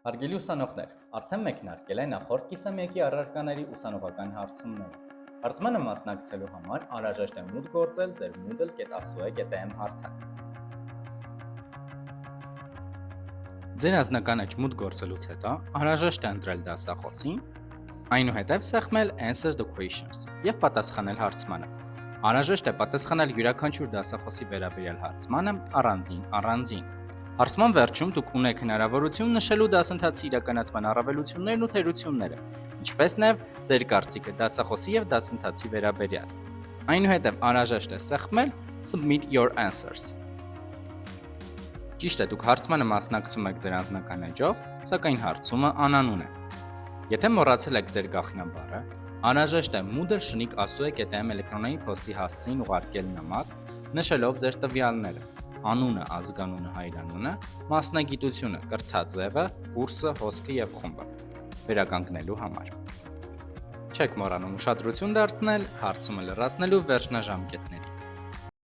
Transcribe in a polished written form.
Հարգելի ուսանողներ, արդեն մեկնարկել է նախորդ կիսամյակի առարկաների ուսանողական հարցումները։ Հարցմանը մասնակցելու համար անհրաժեշտ է մուտք գործել ձեր moodle.asu.am հարթակ։ Ձեր անձնական էջ մուտք գործելուց հետո անհրաժեշտ է ընտրել դասախոսին, այնուհետև սեղմել Answer the questions և պատասխանել հարցմանը։ Անհրաժեշտ է պատասխանել յուրաքանչյուր դասախոսի վերաբերյալ հարցմանը առանձին։ Հարցման վերջում դուք ունեք հնարավորություն նշելու դասընթացի իրականացման առավելություններն ու թերությունները, ինչպես նաև ձեր կարծիքը դասախոսի և դասընթացի վերաբերյալ։ Այնուհետև անհրաժեշտ է սեղմել Submit your answers։ Ճիշտ է, դուք հարցմանը մասնակցում եք ձեր անձնական էջով, սակայն հարցումը անանուն է։ Եթե մոռացել եք ձեր գաղտնաբառը, անհրաժեշտ է moodle@asu.am էլեկտրոնային փոստի հասցեին ուղարկել նամակ, նշելով ձեր տվյալները՝ անունը, ազգանունը, հայրանունը, մասնագիտությունը, կրթաձևը, կուրսը, հոսքը և խումբը վերականգնելու համար։ Չեք մոռանում ուշադրություն դարձնել հարցումը լրացնելու վերջնաժամկետներին։